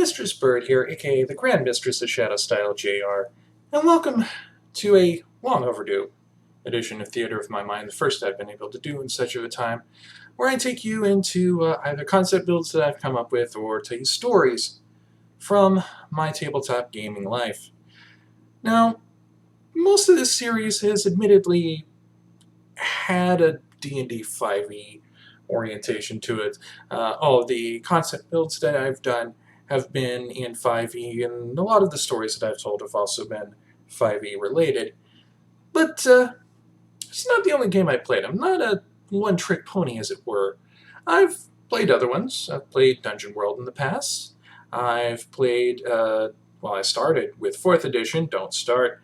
Mistress Bird here, aka the Grand Mistress of Shadow Style JR, and welcome to a long overdue edition of Theater of My Mind, the first I've been able to do in such of a time, where I take you into either concept builds that I've come up with or tell you stories from my tabletop gaming life. Now, most of this series has admittedly had a D&D 5e orientation to it. All of the concept builds that I've done have been in 5e, and a lot of the stories that I've told have also been 5e related. But it's not the only game I played. I'm not a one-trick pony, as it were. I've played other ones. I've played Dungeon World in the past. I've played, I started with 4th edition, Don't Start.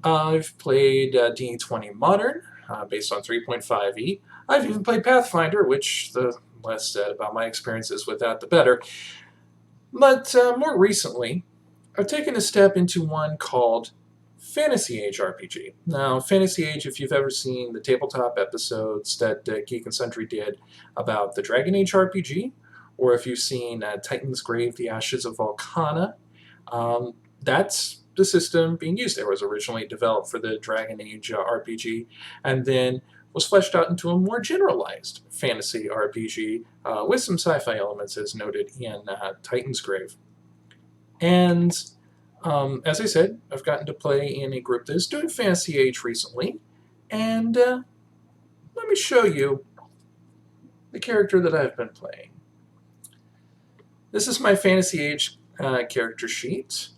I've played D20 Modern, based on 3.5e. I've even played Pathfinder, which the less said about my experiences with that, the better. But more recently, I've taken a step into one called Fantasy Age RPG. Now, Fantasy Age, if you've ever seen the tabletop episodes that Geek and Sundry did about the Dragon Age RPG, or if you've seen Titan's Grave, The Ashes of Volcana, that's the system being used. It was originally developed for the Dragon Age RPG, and then was fleshed out into a more generalized fantasy RPG with some sci-fi elements, as noted in Titan's Grave. And as I said, I've gotten to play in a group that is doing Fantasy Age recently, and let me show you the character that I've been playing. This is my Fantasy Age character sheet,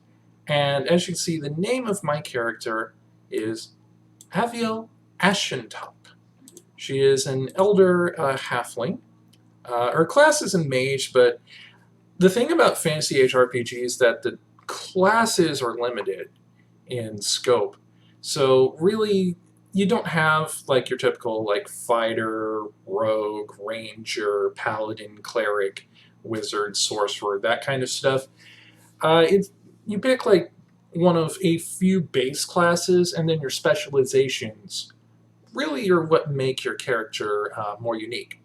and as you can see, the name of my character is Aviel Ashentop. She is an elder halfling. Her class is a mage, but the thing about Fantasy Age RPG is that the classes are limited in scope. So really, you don't have like your typical like fighter, rogue, ranger, paladin, cleric, wizard, sorcerer, that kind of stuff. You pick like one of a few base classes, and then your specializations really are what make your character more unique.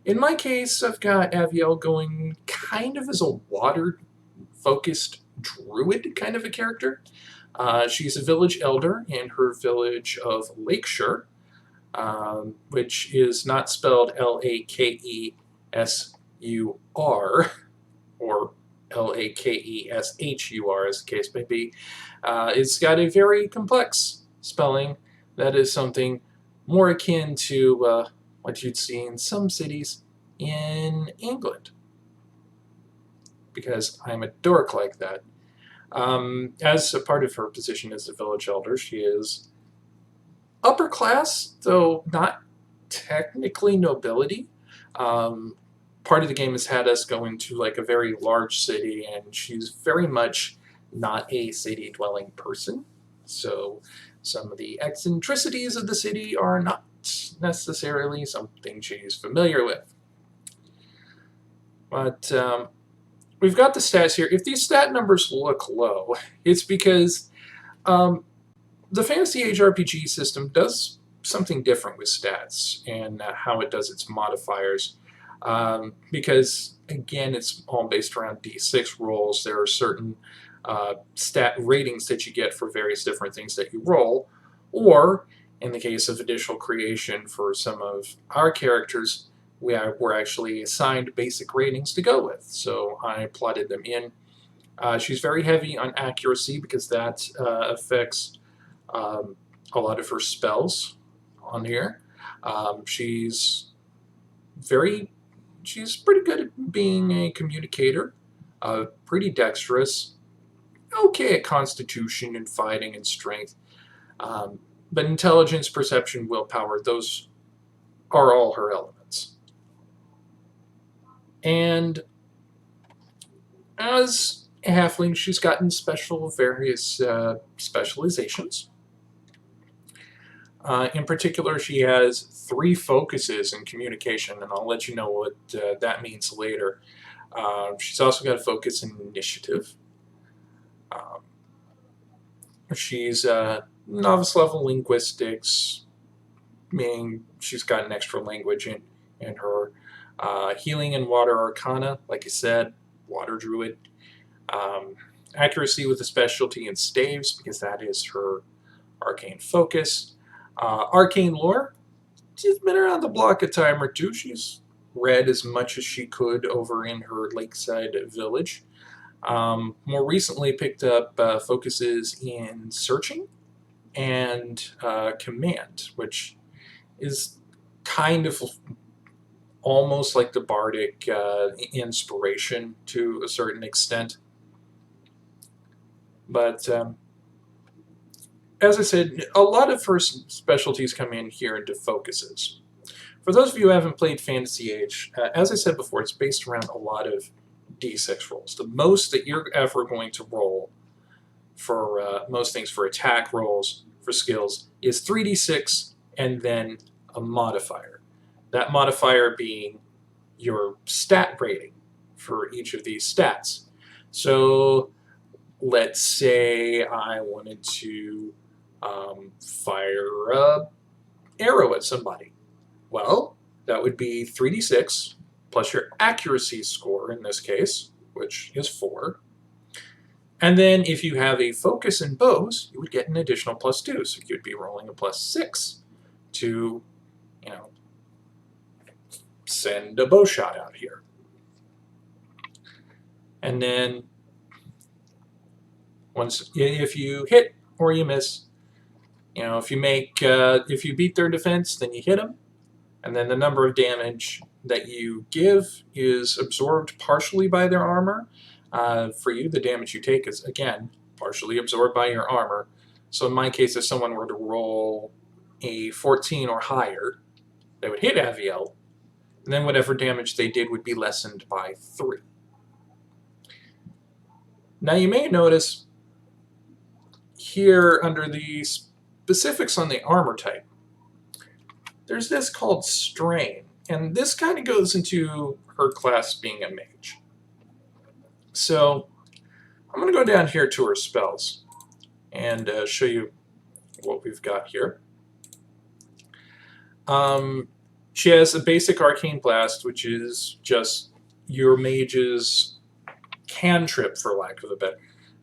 In my case, I've got Aviel going kind of as a water-focused druid kind of a character. She's a village elder in her village of Lakeshore, which is not spelled Lakesur or Lakeshur, as the case may be. It's got a very complex spelling that is something more akin to what you'd see in some cities in England, because I'm a dork like that. As a part of her position as a village elder, she is upper class, though not technically nobility. Part of the game has had us go into like a very large city, and she's very much not a city-dwelling person. So some of the eccentricities of the city are not necessarily something she's familiar with. But we've got the stats here. If these stat numbers look low, it's because the Fantasy Age RPG system does something different with stats and how it does its modifiers. Because, again, it's all based around D6 rolls. There are certain stat ratings that you get for various different things that you roll, or in the case of additional creation for some of our characters, we were actually assigned basic ratings to go with, so I plotted them in. She's very heavy on accuracy because that affects a lot of her spells on here. She's pretty good at being a communicator, pretty dexterous, okay at constitution and fighting and strength, but intelligence, perception, willpower, those are all her elements. And as a halfling, she's gotten various specializations. In particular, she has 3 focuses in communication, and I'll let you know what that means later. She's also got a focus in initiative. She's novice level linguistics, meaning she's got an extra language in her. Healing and water arcana, like I said, water druid. Accuracy with a specialty in staves, because that is her arcane focus. Arcane lore, she's been around the block a time or two. She's read as much as she could over in her lakeside village. More recently picked up focuses in searching and command, which is kind of almost like the bardic inspiration to a certain extent. But as I said, a lot of her specialties come in here into focuses. For those of you who haven't played Fantasy Age, as I said before, it's based around a lot of d6 rolls. The most that you're ever going to roll for most things, for attack rolls, for skills, is 3d6 and then a modifier. That modifier being your stat rating for each of these stats. So let's say I wanted to fire a arrow at somebody. Well, that would be 3d6 plus your accuracy score in this case, which is 4. And then if you have a focus in bows, you would get an additional +2. So you'd be rolling a +6 to, send a bow shot out here. And then if you hit or you miss, if you beat their defense, then you hit them. And then the number of damage that you give is absorbed partially by their armor. For you, the damage you take is, again, partially absorbed by your armor. So in my case, if someone were to roll a 14 or higher, they would hit Aviel, and then whatever damage they did would be lessened by 3. Now you may notice here under the specifics on the armor type, there's this called Strain, and this kind of goes into her class being a mage. So I'm going to go down here to her spells and show you what we've got here. She has a basic Arcane Blast, which is just your mage's cantrip, for lack of a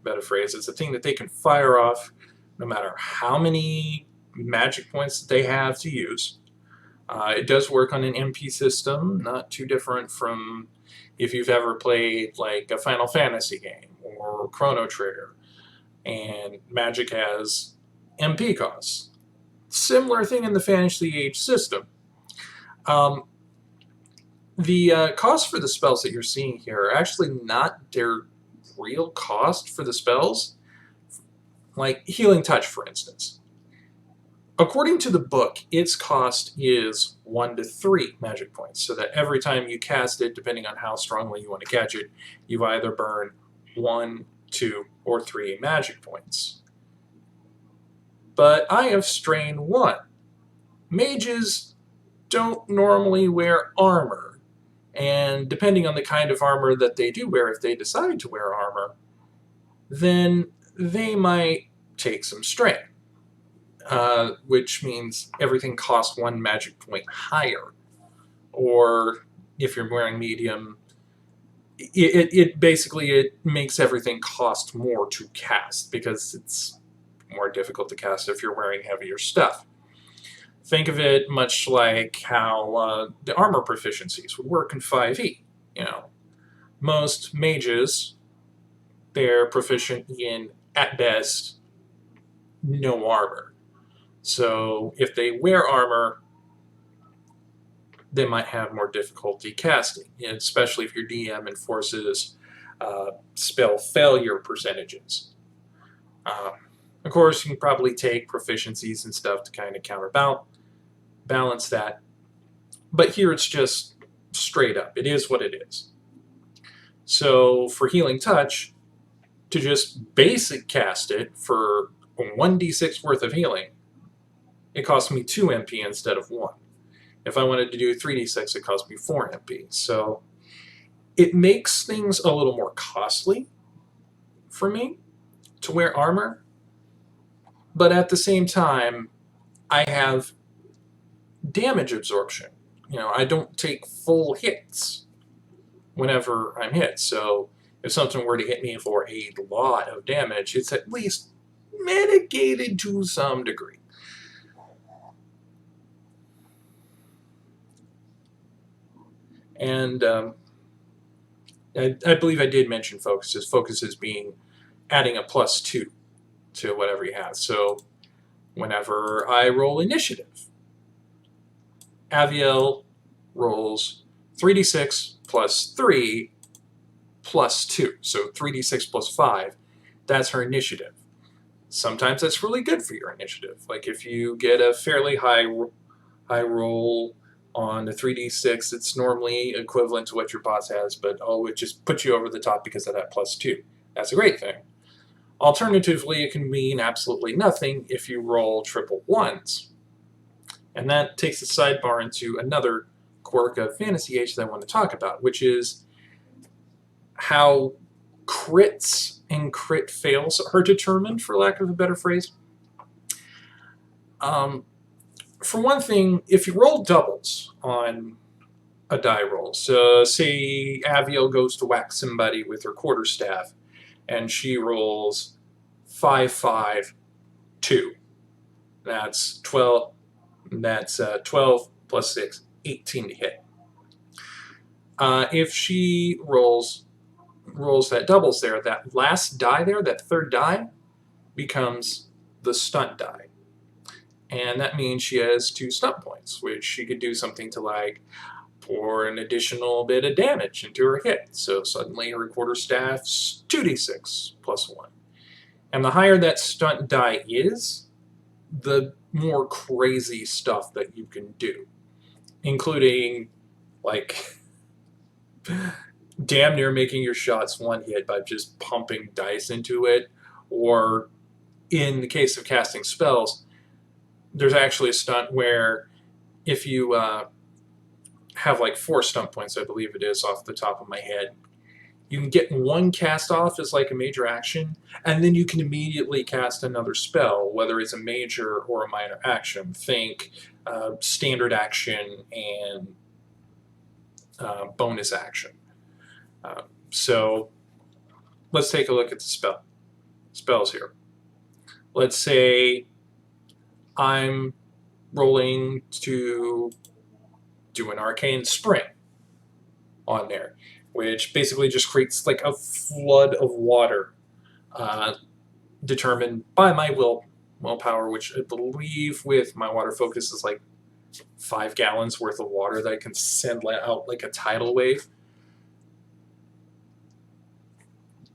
better phrase. It's a thing that they can fire off no matter how many magic points that they have to use. It does work on an MP system, not too different from if you've ever played like a Final Fantasy game or Chrono Trigger, and magic has MP costs. Similar thing in the Fantasy Age system. The cost for the spells that you're seeing here are actually not their real cost for the spells. Like Healing Touch, for instance. According to the book, its cost is 1 to 3 magic points, so that every time you cast it, depending on how strongly you want to catch it, you either burn 1, 2, or 3 magic points. But I have Strain 1. Mages don't normally wear armor, and depending on the kind of armor that they do wear, if they decide to wear armor, then they might take some strain. Which means everything costs 1 magic point higher. Or if you're wearing medium, it basically makes everything cost more to cast, because it's more difficult to cast if you're wearing heavier stuff. Think of it much like how the armor proficiencies would work in 5e. Most mages, they're proficient in, at best, no armor. So if they wear armor, they might have more difficulty casting, especially if your DM enforces spell failure percentages. Of course, you can probably take proficiencies and stuff to kind of counterbalance that. But here it's just straight up. It is what it is. So for Healing Touch, to just basic cast it for 1d6 worth of healing, it cost me 2 MP instead of 1. If I wanted to do 3d6, it cost me 4 MP. So it makes things a little more costly for me to wear armor. But at the same time, I have damage absorption. I don't take full hits whenever I'm hit. So if something were to hit me for a lot of damage, it's at least mitigated to some degree. And I believe I did mention focuses. Focuses being adding a +2 to whatever you have. So whenever I roll initiative, Aviel rolls 3d6 plus 3 plus 2. So 3d6 plus 5. That's her initiative. Sometimes that's really good for your initiative. Like if you get a fairly high roll on the 3d6, it's normally equivalent to what your boss has, but it just puts you over the top because of that +2. That's a great thing. Alternatively, it can mean absolutely nothing if you roll triple ones. And that takes the sidebar into another quirk of Fantasy Age that I want to talk about, which is how crits and crit fails are determined, for lack of a better phrase. For one thing, if you roll doubles on a die roll, so say Aviel goes to whack somebody with her quarterstaff, and she rolls 5, 5, 2. That's 12. That's 12 plus 6, 18 to hit. If she rolls that doubles there, that last die there, that third die, becomes the stunt die. And that means she has 2 stunt points, which she could do something to like pour an additional bit of damage into her hit. So suddenly her quarterstaff's 2d6 plus 1. And the higher that stunt die is, the more crazy stuff that you can do, including like damn near making your shots one hit by just pumping dice into it, or in the case of casting spells, there's actually a stunt where if you have like 4 stunt points, I believe it is off the top of my head, you can get one cast off as like a major action, and then you can immediately cast another spell, whether it's a major or a minor action. Think standard action and bonus action. So let's take a look at the spells here. Let's say I'm rolling to do an Arcane Spring on there, which basically just creates like a flood of water determined by my willpower, which I believe with my water focus is like 5 gallons worth of water that I can send out like a tidal wave.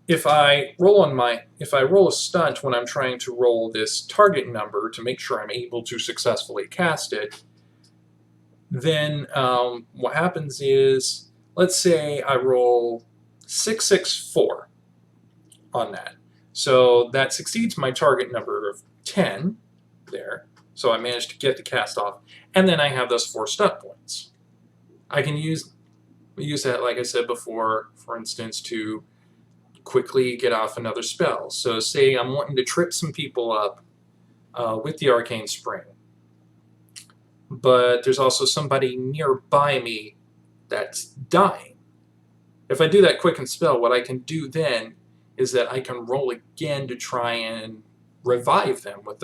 If I roll a stunt when I'm trying to roll this target number to make sure I'm able to successfully cast it, then what happens is, let's say I roll 664 on that. So that succeeds my target number of 10 there. So I managed to get the cast off, and then I have those 4 stunt points. I can use that, like I said before, for instance, to quickly get off another spell. So say I'm wanting to trip some people up with the Arcane Spring, but there's also somebody nearby me that's dying. If I do that quicken spell, what I can do then is that I can roll again to try and revive them with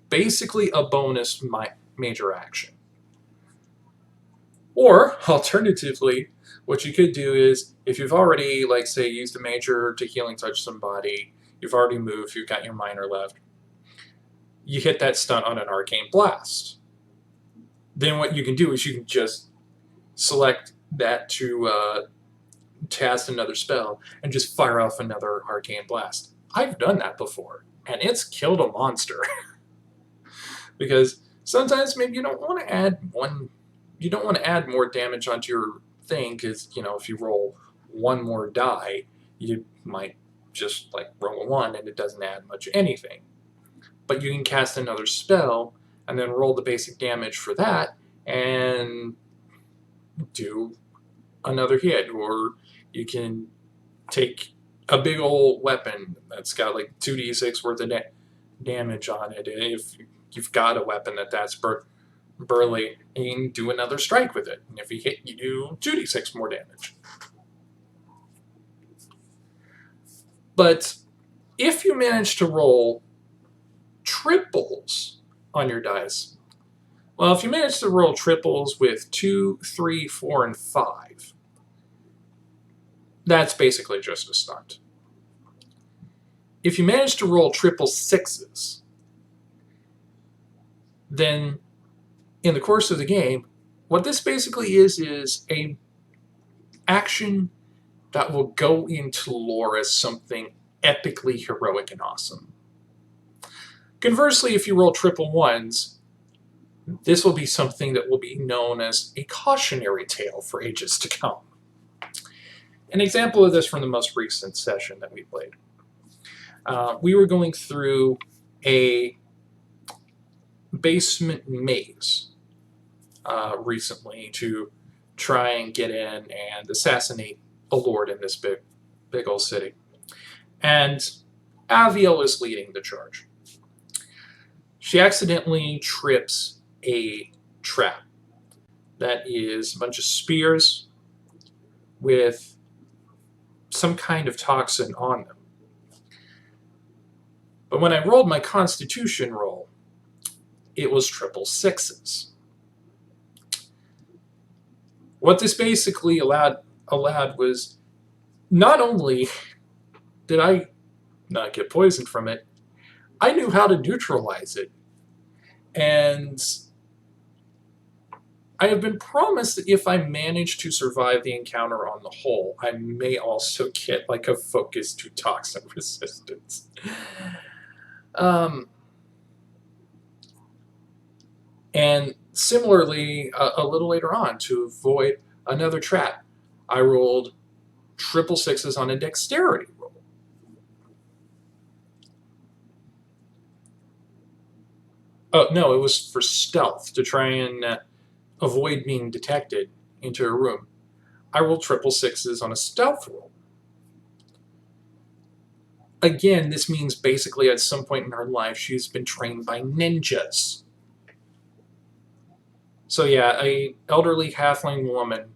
basically a bonus major action. Or, alternatively, what you could do is, if you've already, like, say, used a major to healing touch somebody, you've already moved, you've got your minor left, you hit that stunt on an Arcane Blast. Then what you can do is you can just select that to cast another spell and just fire off another Arcane Blast. I've done that before, and it's killed a monster. Because sometimes maybe you don't want to add more damage onto your thing, because if you roll one more die, you might just like roll a 1 and it doesn't add much anything. But you can cast another spell and then roll the basic damage for that and do another hit. Or you can take a big old weapon that's got like 2d6 worth of damage on it. If you've got a weapon that's burly, and you can do another strike with it. And if you hit, you do 2d6 more damage. But if you manage to roll triples on your dice, well, if you manage to roll triples with 2, 3, 4, and 5, that's basically just a stunt. If you manage to roll triple sixes, then in the course of the game, what this basically is a action that will go into lore as something epically heroic and awesome. Conversely, if you roll triple ones, this will be something that will be known as a cautionary tale for ages to come. An example of this from the most recent session that we played. We were going through a basement maze recently to try and get in and assassinate a lord in this big old city. And Aviel is leading the charge. She accidentally trips a trap that is a bunch of spears with some kind of toxin on them. But when I rolled my constitution roll, it was triple sixes. What this basically allowed was, not only did I not get poisoned from it, I knew how to neutralize it. And I have been promised that if I manage to survive the encounter on the whole, I may also get like a focus to toxin resistance. And similarly, a little later on, to avoid another trap, I rolled triple sixes on a dexterity roll. Oh, no, it was for stealth, to try and avoid being detected into a room. I rolled triple sixes on a stealth roll. Again, this means basically at some point in her life, she's been trained by ninjas. So yeah, a elderly halfling woman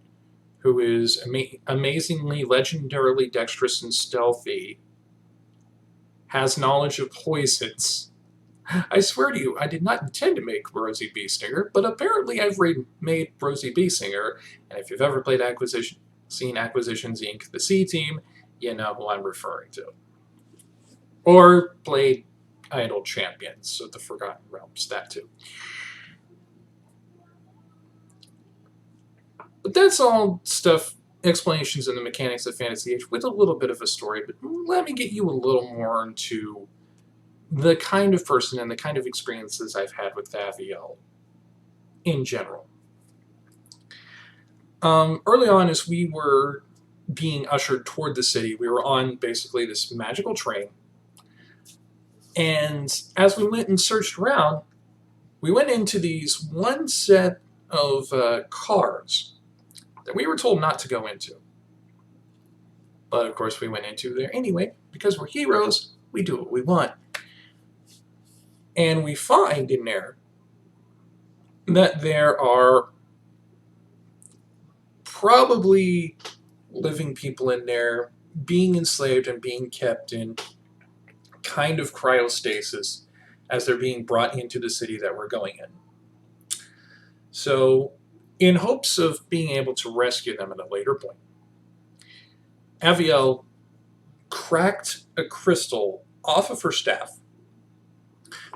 who is amazingly, legendarily dexterous and stealthy, has knowledge of poisons. I swear to you, I did not intend to make Rosie Beestinger, but apparently I've made Rosie Beestinger, and if you've ever played seen Acquisitions Inc., the C Team, you know who I'm referring to. Or played Idle Champions of the Forgotten Realms, that too. But that's all stuff, explanations in the mechanics of Fantasy Age with a little bit of a story, but let me get you a little more into the kind of person and the kind of experiences I've had with Aviel in general. Early on, as we were being ushered toward the city, we were on basically this magical train, and as we went and searched around, we went into these one set of cars that we were told not to go into. But of course we went into there anyway, because we're heroes, we do what we want. And we find in there that there are probably living people in there being enslaved and being kept in kind of cryostasis as they're being brought into the city that we're going in. So, in hopes of being able to rescue them at a later point, Aviel cracked a crystal off of her staff,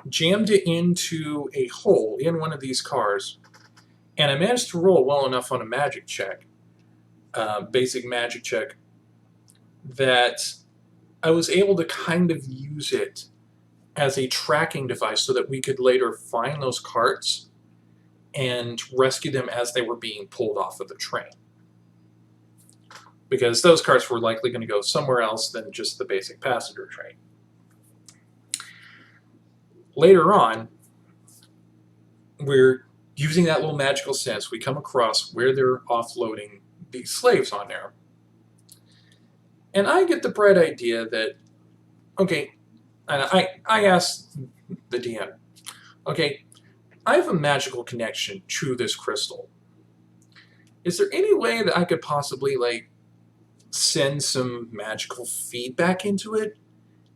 jammed it into a hole in one of these cars, and I managed to roll well enough on a magic check, basic magic check, that I was able to kind of use it as a tracking device so that we could later find those carts and rescue them as they were being pulled off of the train. Because those carts were likely going to go somewhere else than just the basic passenger train. Later on, we're using that little magical sense. We come across where they're offloading these slaves on there. And I get the bright idea that, okay, I asked the DM, okay, I have a magical connection to this crystal. Is there any way that I could possibly, like, send some magical feedback into it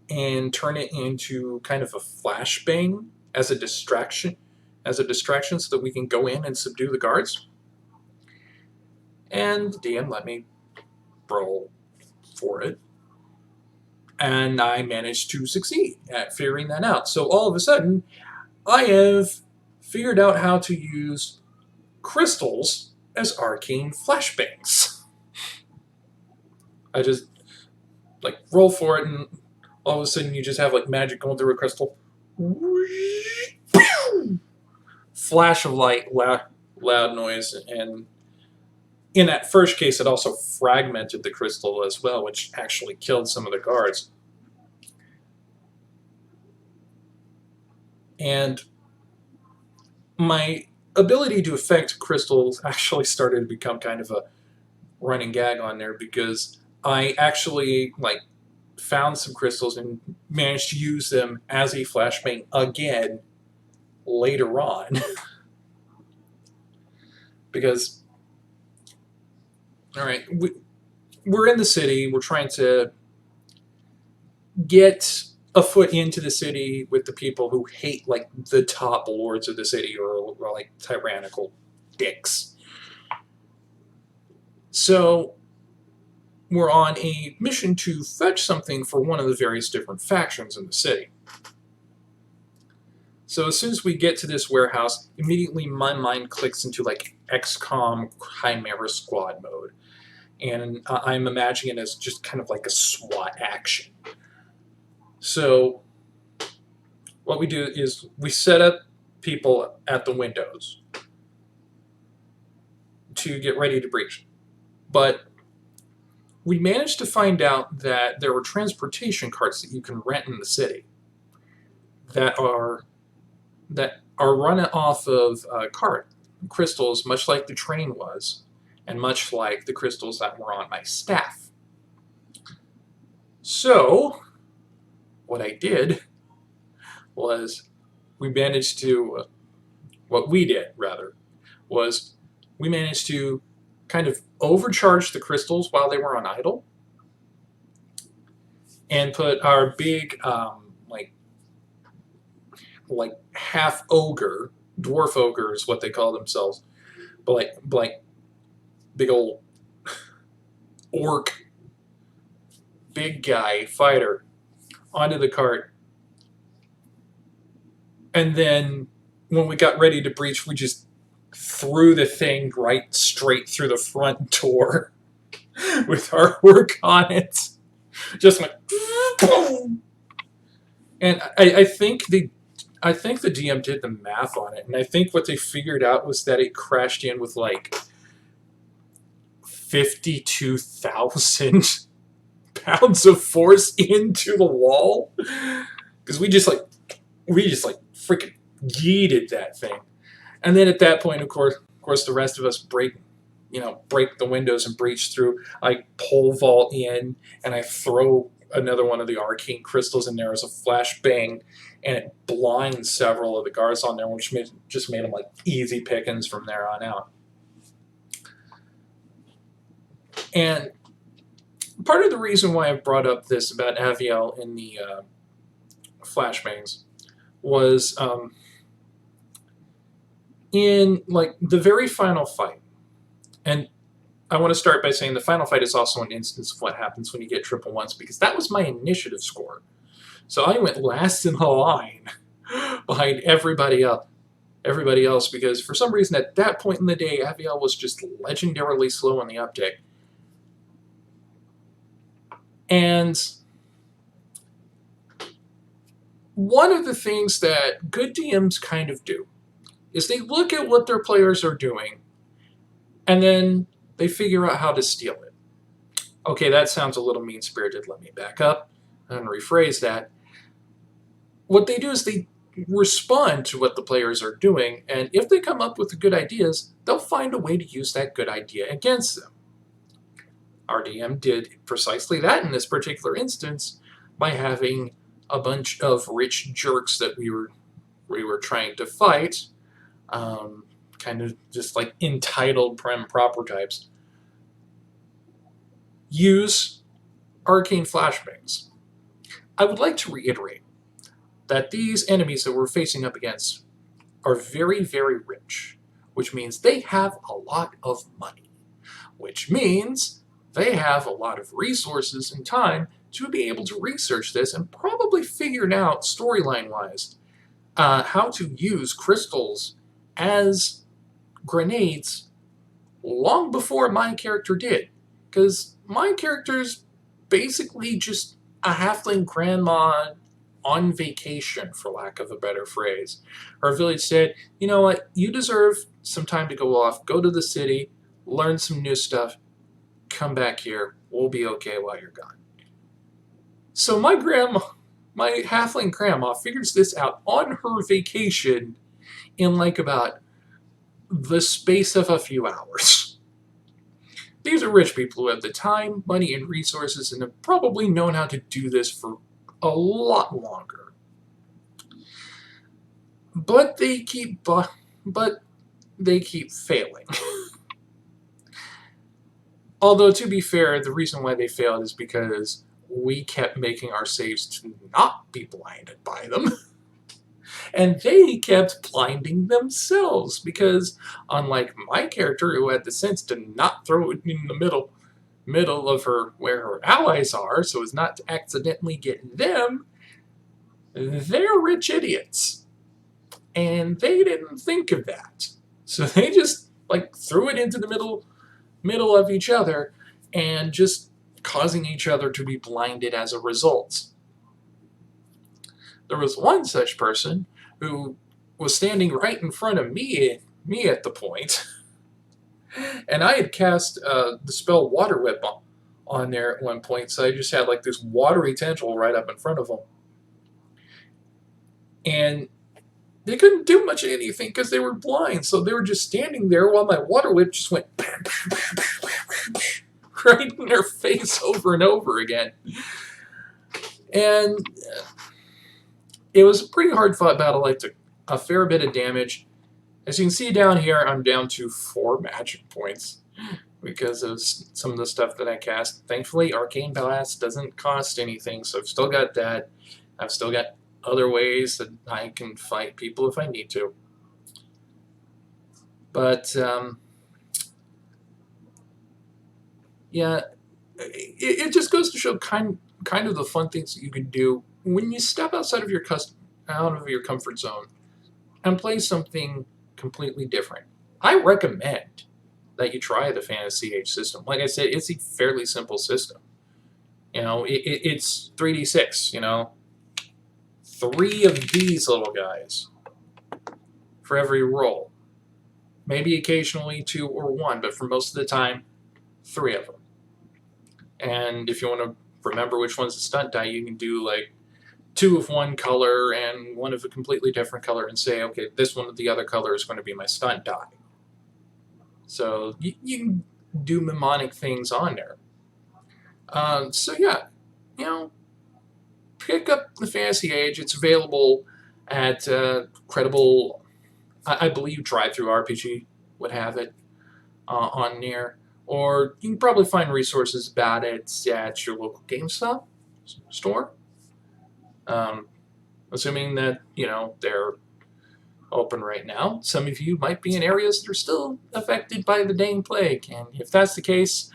and turn it into kind of a flashbang as a distraction, so that we can go in and subdue the guards. And the DM let me roll for it, and I managed to succeed at figuring that out. So all of a sudden, I have figured out how to use crystals as arcane flashbangs. I just like roll for it, and all of a sudden you just have like magic going through a crystal. Flash of light, loud noise, and in that first case it also fragmented the crystal as well, which actually killed some of the guards. And my ability to affect crystals actually started to become kind of a running gag on there, because I actually found some crystals and managed to use them as a flashbang again later on. Because, all right, we're in the city, we're trying to get a foot into the city with the people who hate the top lords of the city, or like tyrannical dicks. So we're on a mission to fetch something for one of the various different factions in the city. So as soon as we get to this warehouse, immediately my mind clicks into XCOM Chimera Squad mode. And I'm imagining it as just kind of like a SWAT action. So what we do is we set up people at the windows to get ready to breach. But we managed to find out that there were transportation carts that you can rent in the city that are run off of cart crystals, much like the train was, and much like the crystals that were on my staff. So what I did was we managed to kind of overcharge the crystals while they were on idle, and put our big half ogre, dwarf ogre is what they call themselves, but like big old orc, big guy fighter onto the cart. And then when we got ready to breach, we just threw the thing right straight through the front door with our work on it. Just went boom. And I think the DM did the math on it, and I think what they figured out was that it crashed in with 52,000 pounds of force into the wall, because we just freaking yeeted that thing. And then at that point, of course, the rest of us break the windows and breach through. I pole vault in, and I throw another one of the arcane crystals in there as a flashbang, and it blinds several of the guards on there, which just made them easy pickings from there on out. And part of the reason why I brought up this about Aviel in the flashbangs was in the very final fight. And I want to start by saying the final fight is also an instance of what happens when you get triple ones, because that was my initiative score. So I went last in the line behind everybody else, because for some reason at that point in the day, Aviel was just legendarily slow on the uptick. And one of the things that good DMs kind of do is they look at what their players are doing, and then they figure out how to steal it. Okay, that sounds a little mean-spirited. Let me back up and rephrase that. What they do is they respond to what the players are doing, and if they come up with good ideas, they'll find a way to use that good idea against them. Our DM did precisely that in this particular instance by having a bunch of rich jerks that we were trying to fight, kind of just entitled prim proper types, use Arcane Flashbangs. I would like to reiterate that these enemies that we're facing up against are very, very rich, which means they have a lot of money, which means they have a lot of resources and time to be able to research this and probably figure out, storyline-wise, how to use crystals as grenades long before my character did. Because my character's basically just a halfling grandma on vacation, for lack of a better phrase. Her village said, you know what, you deserve some time to go off, go to the city, learn some new stuff, come back here, we'll be okay while you're gone. So my halfling grandma figures this out on her vacation in like about the space of a few hours. These are rich people who have the time, money, and resources and have probably known how to do this for a lot longer. But they keep failing. Although, to be fair, the reason why they failed is because we kept making our saves to not be blinded by them. And they kept blinding themselves because, unlike my character who had the sense to not throw it in the middle of where her allies are so as not to accidentally get them, they're rich idiots. And they didn't think of that. So they just threw it into the middle of each other and just causing each other to be blinded as a result. There was one such person who was standing right in front of me at the point, and I had cast the spell Water Whip on there at one point, so I just had this watery tentacle right up in front of them. And they couldn't do much of anything because they were blind, so they were just standing there while my Water Whip just went right in their face over and over again. And it was a pretty hard-fought battle. I took a fair bit of damage. As you can see down here, I'm down to 4 magic points because of some of the stuff that I cast. Thankfully, Arcane Blast doesn't cost anything, so I've still got that. I've still got other ways that I can fight people if I need to. But, yeah, it just goes to show kind of the fun things that you can do when you step outside of your comfort zone and play something completely different. I recommend that you try the Fantasy Age system. Like I said, it's a fairly simple system. You know, it's 3d6, you know. 3 of these little guys for every roll. Maybe occasionally 2 or 1, but for most of the time, 3 of them. And if you want to remember which one's a stunt die, you can do 2 of one color and 1 of a completely different color and say, okay, this one of the other color is going to be my stunt die. So you can do mnemonic things on there. So yeah, you know, pick up the Fantasy Age. It's available at credible, I believe Drive-Thru RPG would have it on there. Or you can probably find resources about it at your local GameStop store. Assuming that, you know, they're open right now. Some of you might be in areas that are still affected by the dang plague. And if that's the case,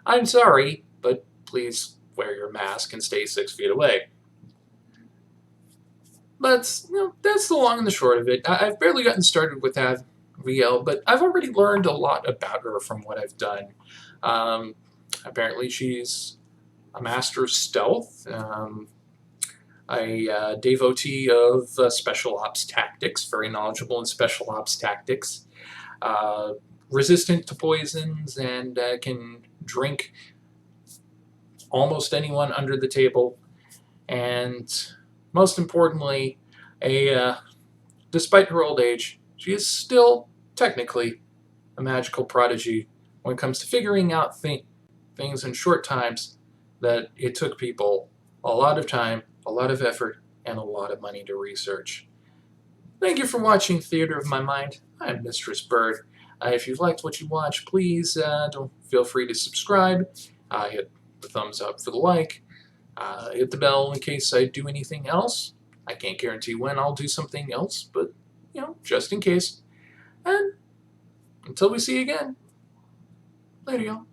I'm sorry, but please wear your mask and stay 6 feet away. But, you know, that's the long and the short of it. I've barely gotten started with Aviel, but I've already learned a lot about her from what I've done. Apparently she's a master of stealth, a devotee of special ops tactics, very knowledgeable in special ops tactics, resistant to poisons, and can drink almost anyone under the table, and most importantly, despite her old age, she is still technically a magical prodigy when it comes to figuring out things in short times that it took people a lot of time, a lot of effort, and a lot of money to research. Thank you for watching Theater of My Mind. I'm Mistress Bird. If you've liked what you watch, please don't feel free to subscribe. Hit the thumbs up for the like. Hit the bell in case I do anything else. I can't guarantee when I'll do something else, but, just in case. And until we see you again, later, y'all.